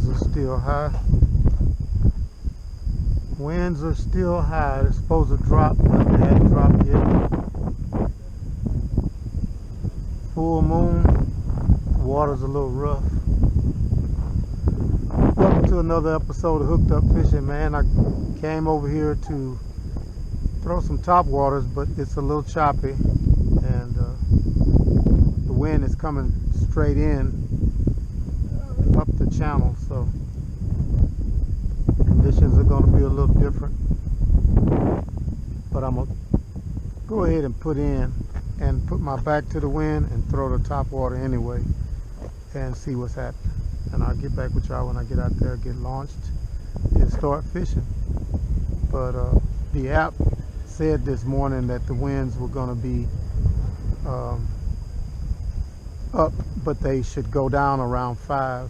winds are still high. Winds are still high. They're supposed to drop, but they hadn't dropped yet. Full moon. The water's a little rough. Welcome to another episode of Hooked Up Fishing, man. I came over here to throw some top waters, but it's a little choppy, and the wind is coming straight in up the channel, so conditions are going to be a little different. But I'm going to go ahead and put my back to the wind and throw the top water anyway and see what's happening. And I'll get back with y'all when I get out there, get launched, and start fishing. But the app said this morning that the winds were going to be up, but they should go down around 5.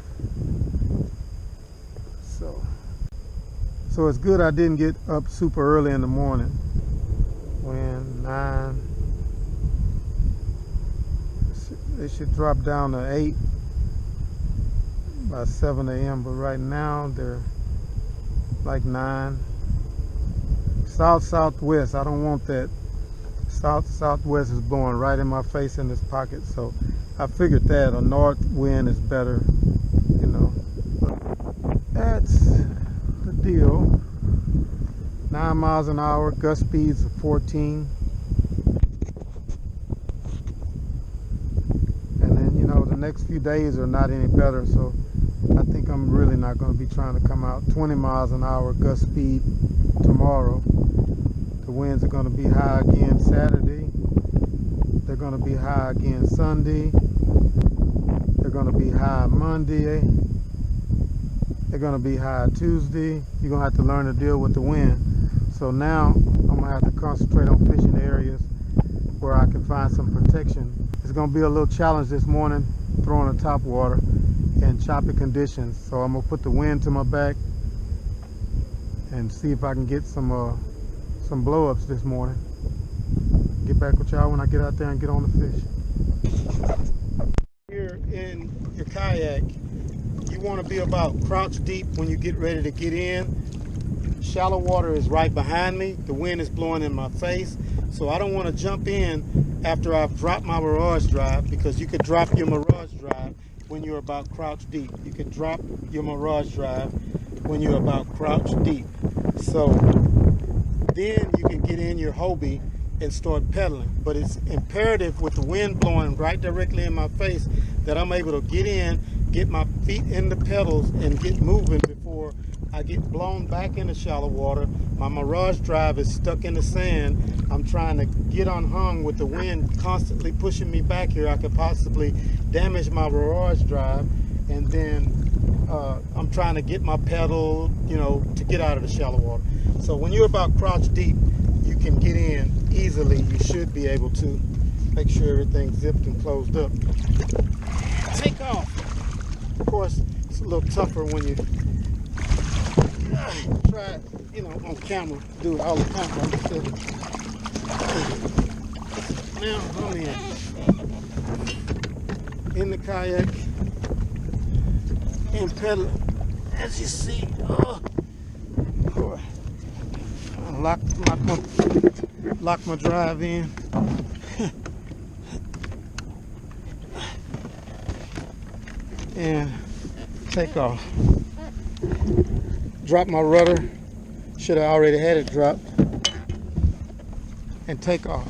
So it's good I didn't get up super early in the morning. When 9, they should drop down to 8 by 7 a.m. But right now they're like 9. Southwest. I don't want that. Southwest is blowing right in my face in this pocket, so I figured that a north wind is better, you know. But that's the deal. 9 miles an hour, gust speeds of 14. And then, you know, the next few days are not any better, so I think I'm really not going to be trying to come out. 20 miles an hour gust speed tomorrow. The winds are going to be high again Saturday. They're going to be high again Sunday. They're going to be high Monday. They're going to be high Tuesday. You're going to have to learn to deal with the wind. So now I'm going to have to concentrate on fishing areas where I can find some protection. It's going to be a little challenge this morning throwing the top water in choppy conditions. So I'm going to put the wind to my back and see if I can get some blow-ups this morning. Get back with y'all when I get out there and get on the fish. Here in your kayak, you want to be about crouch deep when you get ready to get in. Shallow water is right behind me. The wind is blowing in my face, so I don't want to jump in after I've dropped my Mirage drive, because you could drop your Mirage drive when you're about crouch deep. You could drop your Mirage drive when you're about crouch deep. So then you can get in your Hobie and start pedaling. But it's imperative with the wind blowing right directly in my face that I'm able to get in, get my feet in the pedals, and get moving before I get blown back into shallow water. My Mirage drive is stuck in the sand. I'm trying to get unhung with the wind constantly pushing me back here. I could possibly damage my Mirage drive, and then I'm trying to get my pedal, you know, to get out of the shallow water. So when you're about crouch deep, you can get in easily. You should be able to. Make sure everything's zipped and closed up. Take off. Of course, it's a little tougher when you try, you know, on camera. Do it all the time. Now I'm in the kayak and pedaling. As you see, lock my drive in. And take off. Drop my rudder. Should have already had it dropped. And take off.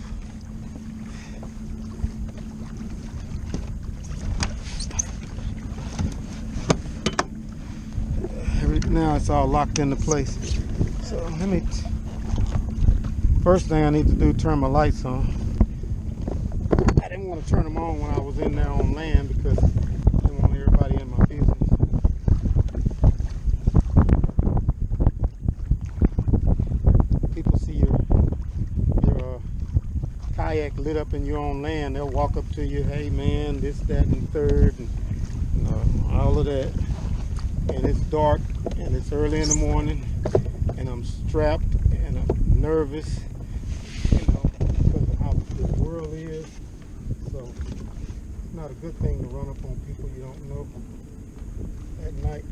Now it's all locked into place. So first thing I need to do, turn my lights on. I didn't want to turn them on when I was in there on land because I didn't want everybody in my business. People see your kayak lit up and you're on land, they'll walk up to you, hey man, this, that, and third, and all of that. And it's dark and it's early in the morning and I'm strapped and I'm nervous, you know, because of how the world is. So it's not a good thing to run up on people you don't know at night.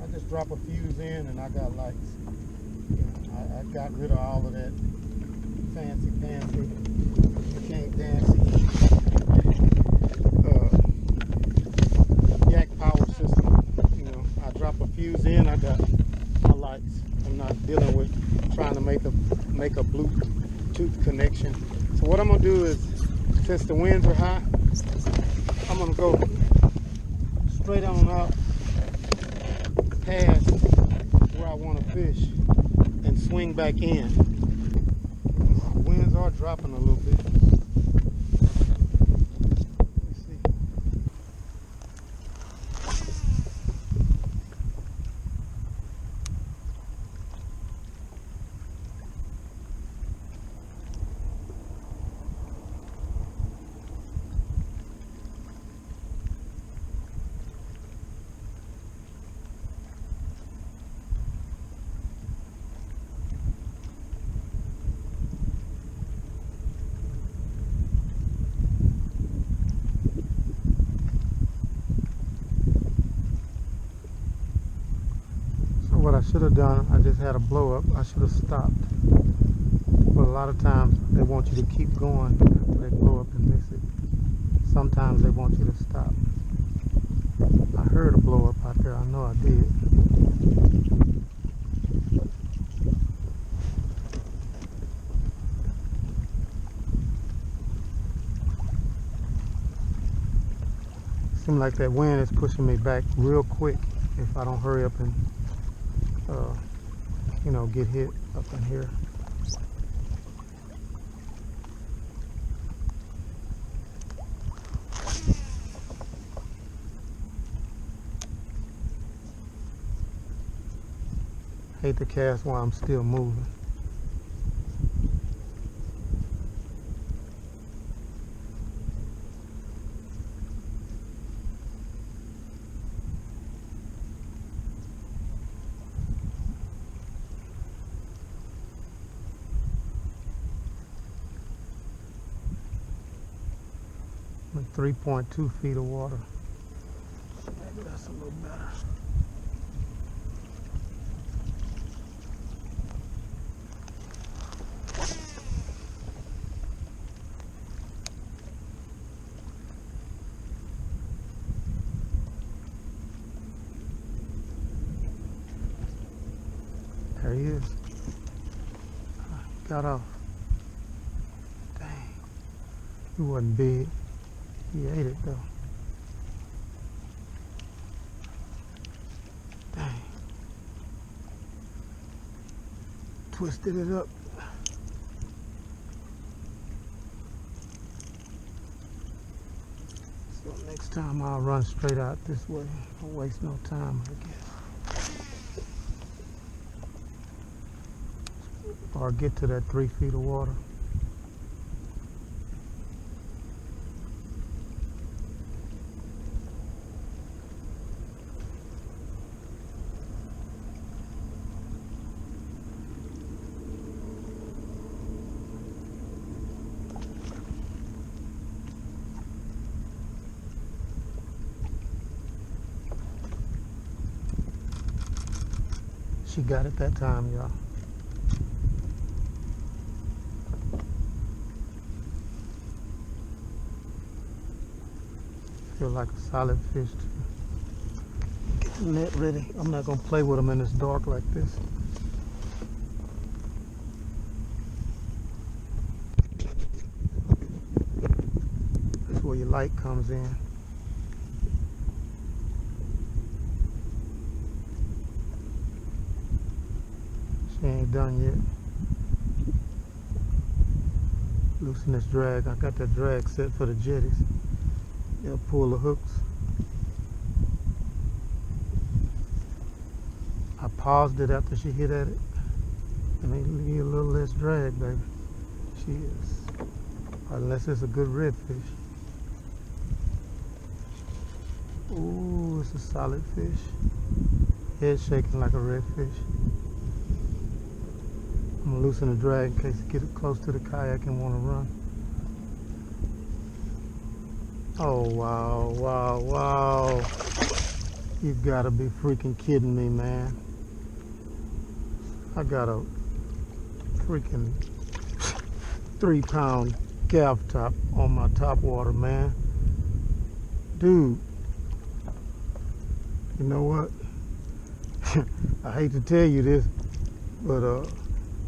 I just drop a fuse in and I got lights. I got rid of all of that fancy can't dancy yak power system. You know, I drop a fuse in, I got my lights. I'm not dealing with trying to make a Bluetooth connection. So what I'm gonna do is, since the winds are high, I'm gonna go straight on out past where I want to fish and swing back in. The winds are dropping a little bit. Let me see. What I should have done, I just had a blow up. I should have stopped. But a lot of times they want you to keep going after they blow up and miss it. Sometimes they want you to stop. I heard a blow up out there. I know I did. Seems like that wind is pushing me back real quick if I don't hurry up and you know, get hit up in here. Hate to cast while I'm still moving. With 3.2 feet of water. Maybe that's a little better. There he is. Got off. Dang. He wasn't big. He ate it though. Dang. Twisted it up. So next time I'll run straight out this way. Don't waste no time, I guess. Or get to that 3 feet of water. She got it that time, y'all. Feel like a solid fish too. Get the net ready. I'm not gonna play with them in this dark like this. That's where your light comes in. She ain't done yet. Loosen this drag. I got that drag set for the jetties. They'll pull the hooks. I paused it after she hit at it. And they give you a little less drag, baby. She is. Unless it's a good redfish. Ooh, it's a solid fish. Head shaking like a redfish. I'm gonna loosen the drag in case it gets close to the kayak and want to run. Oh, wow, wow, wow. You gotta be freaking kidding me, man. I got a freaking 3-pound gaff top on my Topwater, man. Dude, you know what? I hate to tell you this, but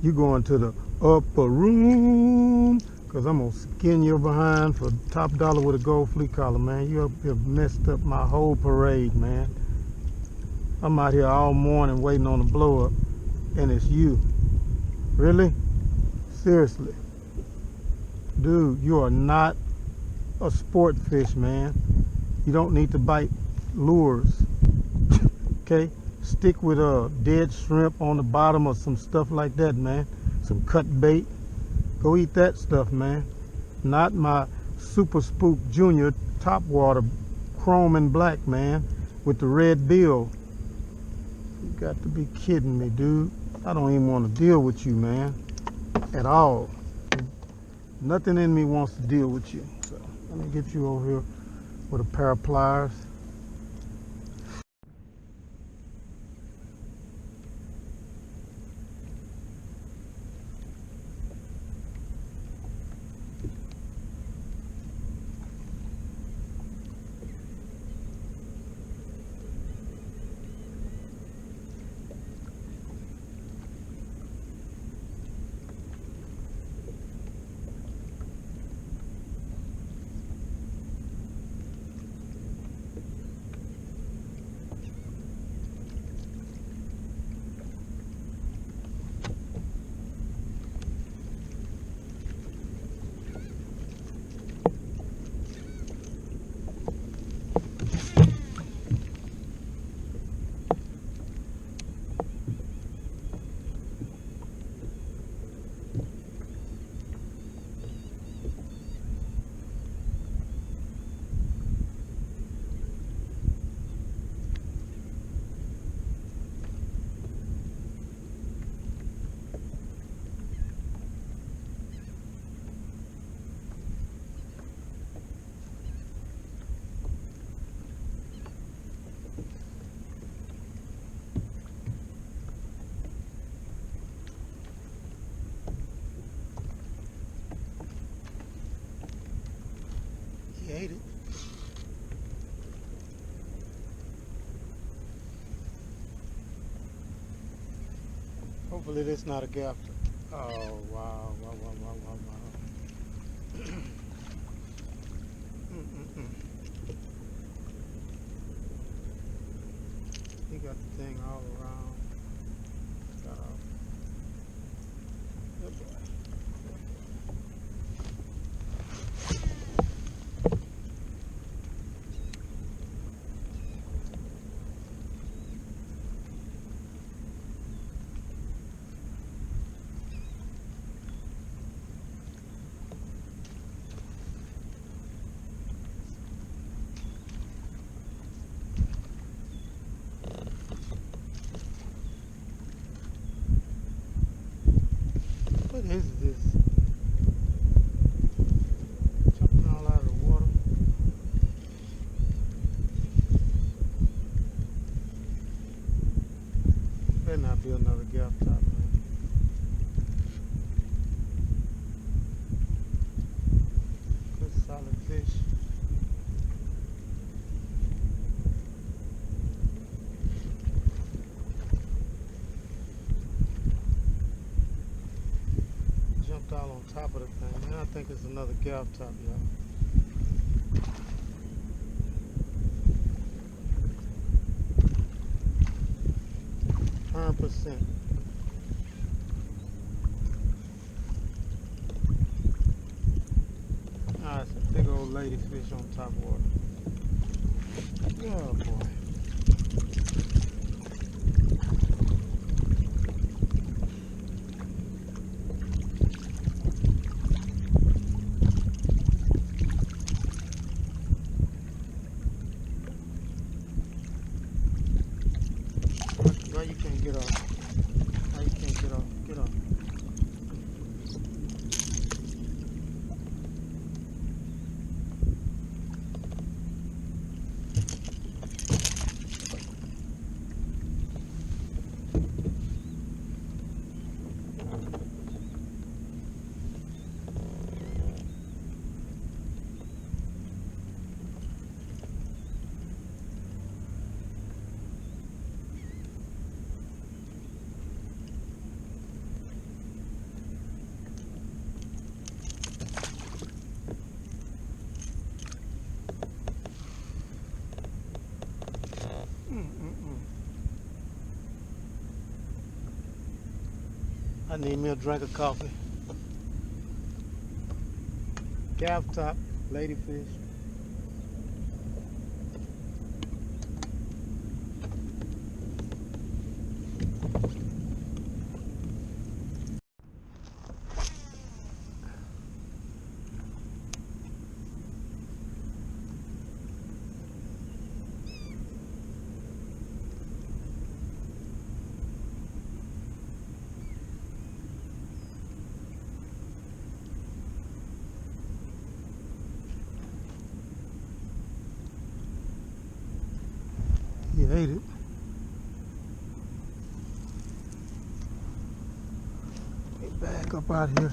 you going to the upper room, because I'm going to skin your behind for top dollar with a gold flea collar, man. You have messed up my whole parade, man. I'm out here all morning waiting on a blow up, and it's you. Really? Seriously? Dude, you are not a sport fish, man. You don't need to bite lures. Okay? Stick with dead shrimp on the bottom or some stuff like that, man. Some cut bait. Go eat that stuff, man. Not my Super Spook Junior Topwater chrome and black, man, with the red bill. You got to be kidding me, dude. I don't even want to deal with you, man, at all. Nothing in me wants to deal with you. So let me get you over here with a pair of pliers. You ate it. Hopefully this not a gaff. Oh, wow, wow, wow, wow, wow, wow. He got the thing all around. Got off. Good boy. What is this? Jumping all out of the water. Better not be another gaff top, man. Good solid fish. All on top of the thing. And I think it's another gaff top, y'all. 100%. Ah, it's a big old lady fish on Topwater. Oh boy. Why you can't get off? Why you can't get off? Get off. I need me a drink of coffee. Calf top, ladyfish. He ate it. Get back up out here.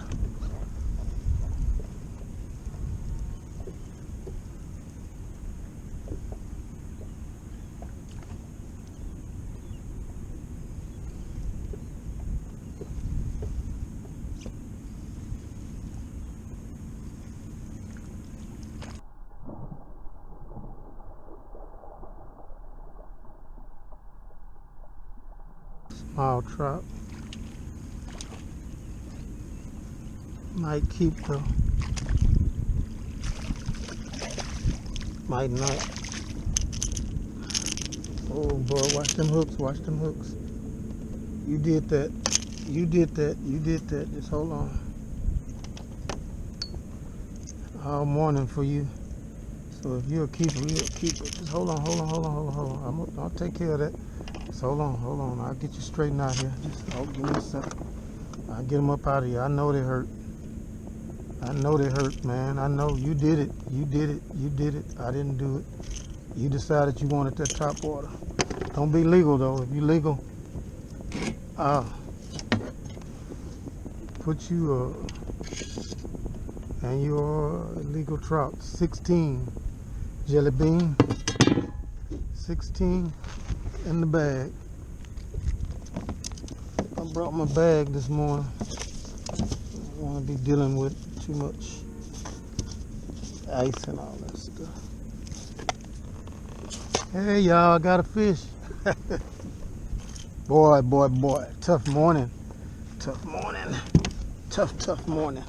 Small trout. Might keep though. Might not. Oh boy, watch them hooks, watch them hooks. You did that. You did that. You did that. Just hold on. All morning for you. So if you're a keeper, you're a keeper. Just hold on, hold on, hold on, hold on, hold on. I'll take care of that. Just hold on. I'll get you straightened out here. Just give me a second. I'll get them up out of here. I know they hurt. I know they hurt, man. I know you did it. You did it. You did it. I didn't do it. You decided you wanted that top water. Don't be legal though. If you legal, put you and your illegal trout. 16 jelly bean. 16 in the bag. I brought my bag this morning. I don't want to be dealing with too much ice and all that stuff. Hey y'all, I got a fish. Boy. Tough morning. Tough morning. Tough morning.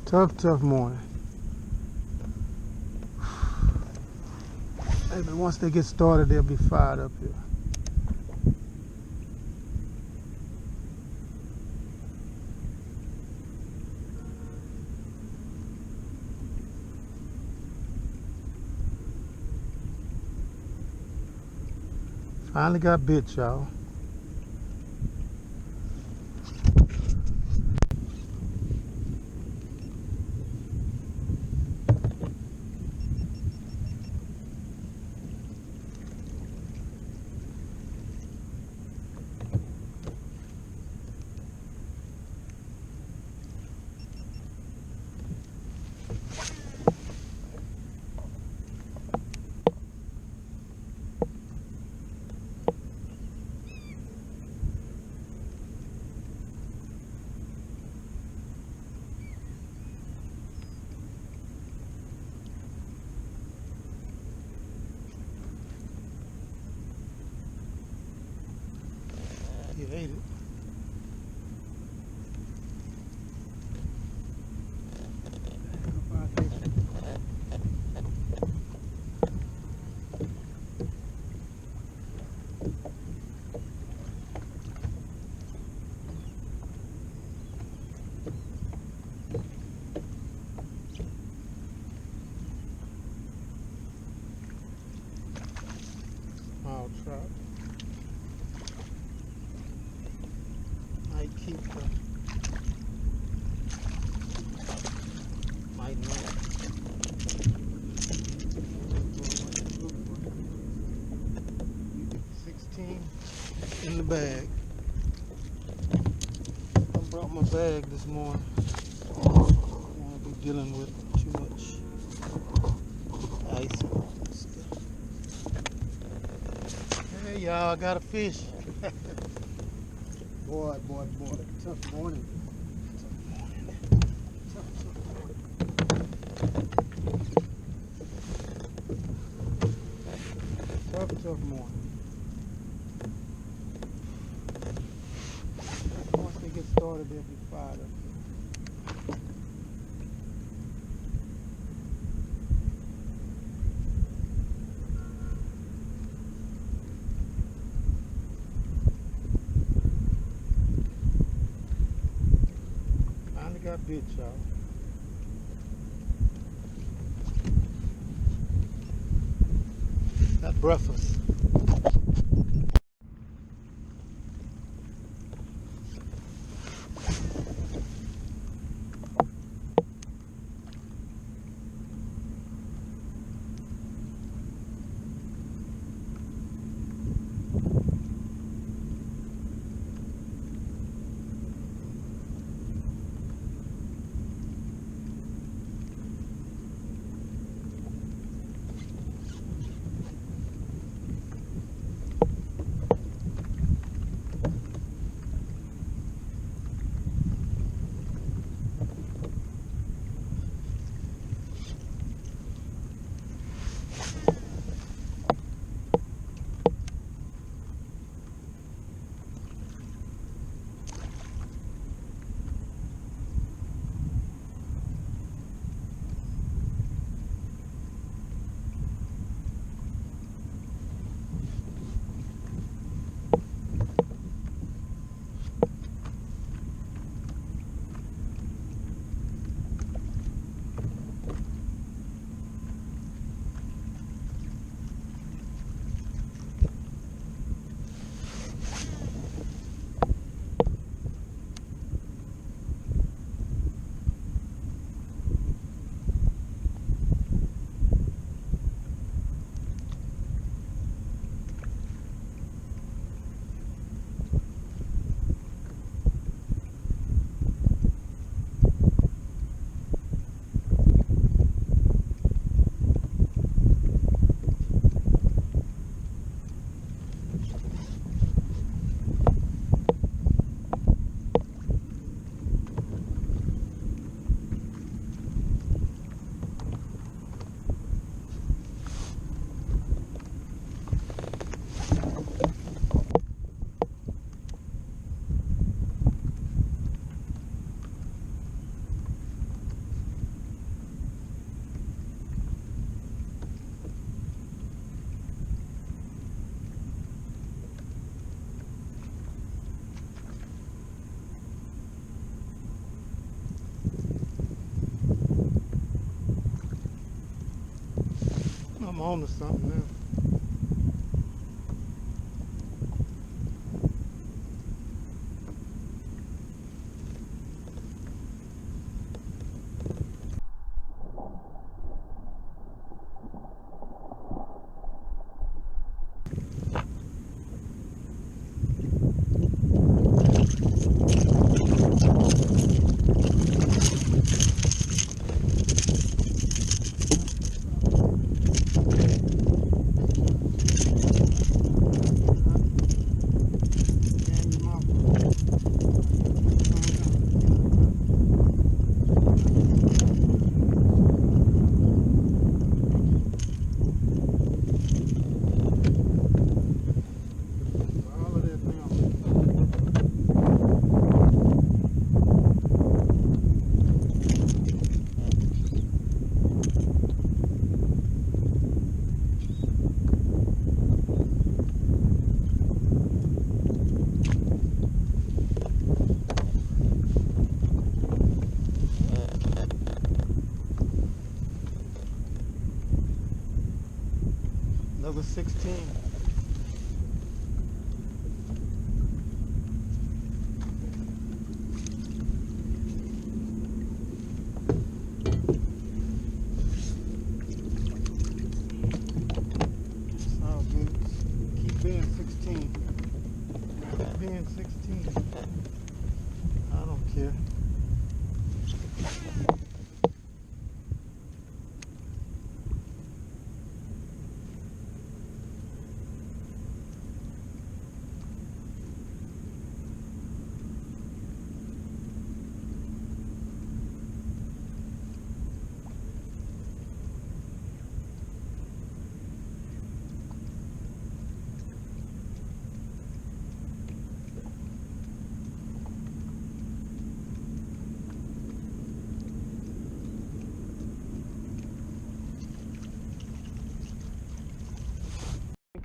Tough morning. Hey, but once they get started, they'll be fired up here. Finally got bit, y'all. You ate it. Small trout. Might keep them. Might not. 16 in the bag. I brought my bag this morning. I don't want to be dealing with too much ice and all that stuff. Hey y'all, I got a fish. Boy. Tough morning. Tough morning. started, they'll be fired up. Finally got bit, y'all. Got breakfast. I'm on to something now. Another 16. It's all good. Keep being 16. Keep being 16. I don't care.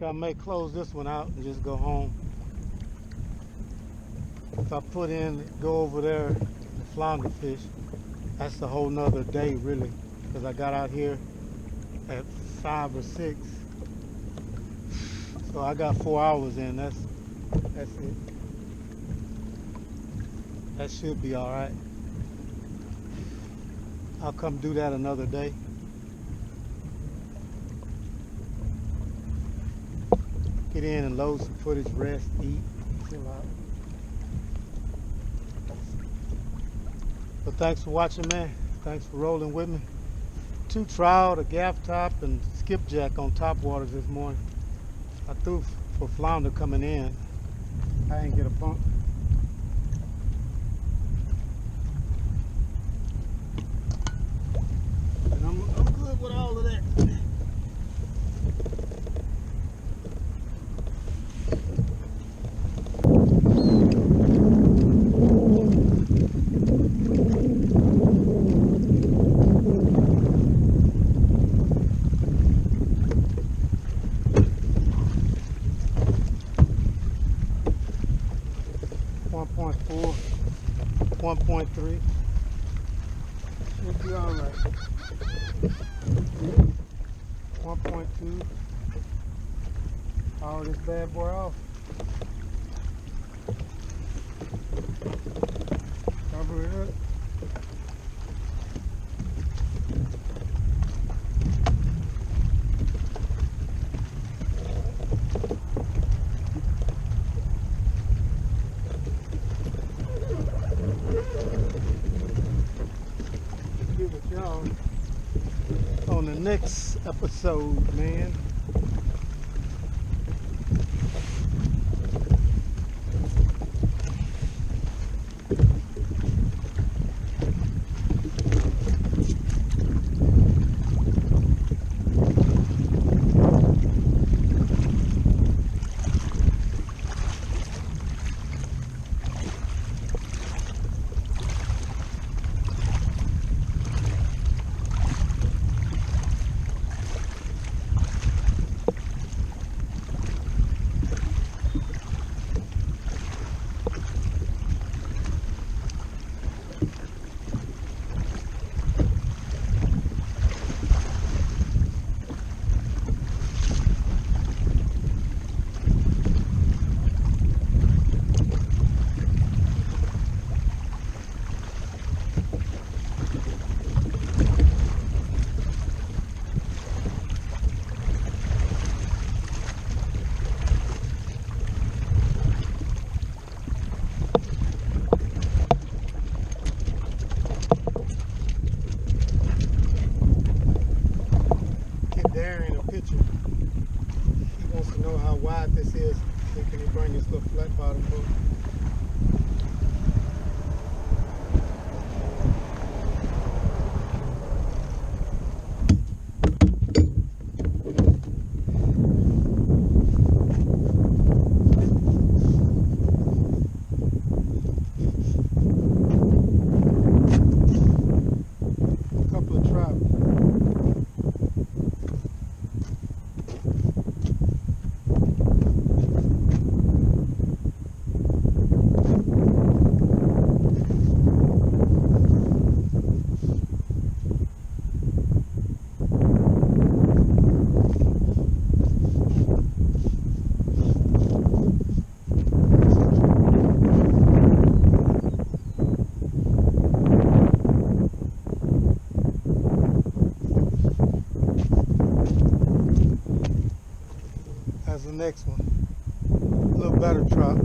I may close this one out and just go home. If I put in, go over there to flounder fish, that's a whole nother day really, because I got out here at 5 or 6. So I got 4 hours in. That's it. That should be all right. I'll come do that another day. Get in and load some footage, rest, eat, chill out. But thanks for watching, man. Thanks for rolling with me. 2 trout, a gaff top, and skipjack on topwaters this morning. I threw for flounder coming in. I didn't get a pump. And I'm good with all of that. 1.4, 1.3. Should be all right. 1.2. Power this bad boy off. Cover it up. Y'all on the next episode, man. He wants to know how wide this is. Can he bring his little flat bottom boat? A couple of trout. That's the next one. A little better trout.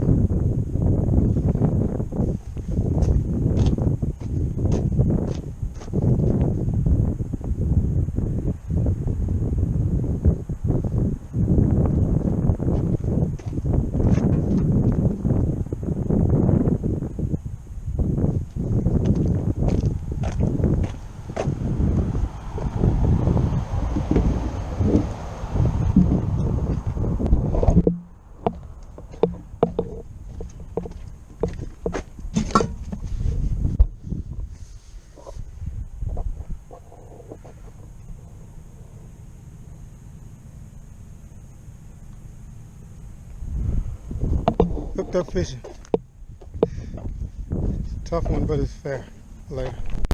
hooked up fishing. It's a tough one, but it's fair. Later.